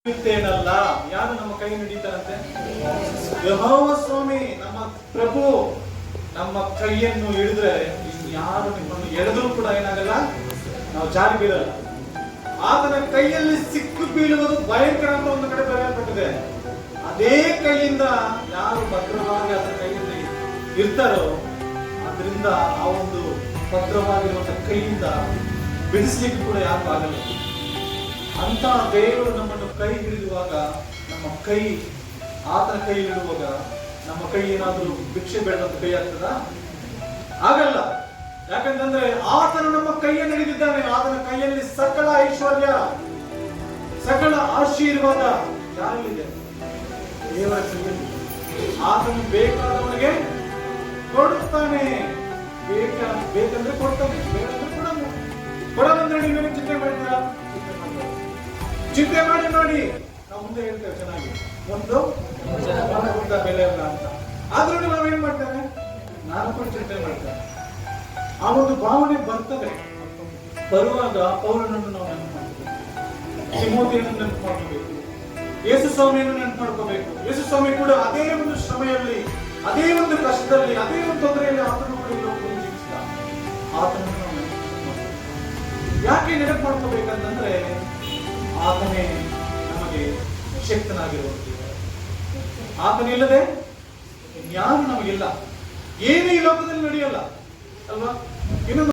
ಹಿಡಿಯುತ್ತೇನಲ್ಲ. ಯಾರು ನಮ್ಮ ಕೈ ಹಿಡಿತಾರಂತೆ? ಯೆಹೋವ ಸ್ವಾಮಿ, ನಮ್ಮ ಪ್ರಭು ನಮ್ಮ ಕೈಯನ್ನು ಹಿಡಿದ್ರೆ ಯಾರು ನಿಮ್ಮನ್ನು ಎಳೆದರೂ ಕೂಡ ಏನಾಗಲ್ಲ, ನಾವು ಜಾರಿ ಬೀಳಲ್ಲ. ಆತನ ಕೈಯಲ್ಲಿ ಸಿಕ್ಕು ಬೀಳುವುದು ಭಯಂಕರ ಅಂತ ಒಂದು ಕಡೆ ಬರೆಯಲ್ಪಟ್ಟಿದೆ. ಅದೇ ಕೈಯಿಂದ ಯಾರು ಭದ್ರವಾಗಿ ಆತನ ಕೈಯಲ್ಲಿ ಇರ್ತಾರೋ ಅದರಿಂದ ಆ ಒಂದು ಭದ್ರವಾಗಿರುವಂತಹ ಕೈಯಿಂದ ಬಿಡಿಸ್ಲಿಕ್ಕೆ ಕೂಡ ಯಾರು ಆಗಲ್ಲ. ಅಂತ ದೇವರು ನಮ್ಮನ್ನು ಕೈ ಹಿಡಿಯುವಾಗ, ನಮ್ಮ ಕೈ ಆತನ ಕೈ ಹಿಡಿಯುವಾಗ ನಮ್ಮ ಕೈ ಏನಾದ್ರೂ ಭಿಕ್ಷೆ ಬೇಡದಂತ ಕೈ ಆಗ್ತದ? ಆಗಲ್ಲ. ಯಾಕಂತಂದ್ರೆ ಆತನು ನಮ್ಮ ಕೈಯನ್ನು ಹಿಡಿದಿದ್ದಾನೆ. ಆತನ ಕೈಯಲ್ಲಿ ಸಕಲ ಐಶ್ವರ್ಯ, ಸಕಲ ಆಶೀರ್ವಾದ ಯಾರಿಗಿದೆ? ದೇವರ ಕೈಯಲ್ಲಿ. ಆತನು ಬೇಕಾದವನಿಗೆ ಕೊಡುತ್ತಾನೆ. ಬೇಕಂದ್ರೆ ಕೊಡ್ತಾನೆ, ಬೇಕಂದ್ರೆ ಕೊಡೋದಂದ್ರೆ ನೀವೇನು ಚಿಂತೆ ಮಾಡ್ತೀರಾ? ಚಿಂತೆ ಮಾಡಿ ನೋಡಿ. ನಾವು ಮುಂದೆ ಹೇಳ್ತೇವೆ ಚೆನ್ನಾಗಿ, ಒಂದು ಬೆಲೆ ಅಲ್ಲ ಅಂತ. ಆದ್ರೂ ನಾವೇನ್ ಮಾಡ್ತೇವೆ? ನಾನು ಕೂಡ ಚಿಂತೆ ಮಾಡ್ತೇನೆ. ಆ ಒಂದು ಭಾವನೆ ಬರ್ತದೆ. ಬರುವಾಗ ಪೌಲನನ್ನು ನಾವು ನೆನಪು ಮಾಡ್ತೇವೆ, ತಿಮೋಥಿಯನ್ನು ನೆನಪು ಮಾಡ್ಕೋಬೇಕು, ಯೇಸು ಸ್ವಾಮಿಯನ್ನು ನೆನಪು ಮಾಡ್ಕೋಬೇಕು. ಯೇಸು ಸ್ವಾಮಿ ಕೂಡ ಅದೇ ಒಂದು ಶ್ರಮೆಯಲ್ಲಿ, ಅದೇ ಒಂದು ಕಷ್ಟದಲ್ಲಿ, ಅದೇ ಒಂದು ತೊಂದರೆಯಲ್ಲಿ ಆತನು ಕೂಡ ಜೀವಿಸಿದ. ಆತನನ್ನು ನಾವು ನೆನಪು ಮಾಡ್ಕೋಬೇಕು. ಯಾಕೆ ನೆನಪು ಮಾಡ್ಕೋಬೇಕಂತಂದ್ರೆ ಆತನೇ ನಮಗೆ ಶಕ್ತನಾಗಿರುವಂತ. ಆತನಿಲ್ಲದೆ ಯಾರು ನಮಗಿಲ್ಲ. ಏನು ಈ ಲೋಕದಲ್ಲಿ ನಡೆಯಲ್ಲ ಅಲ್ವಾ?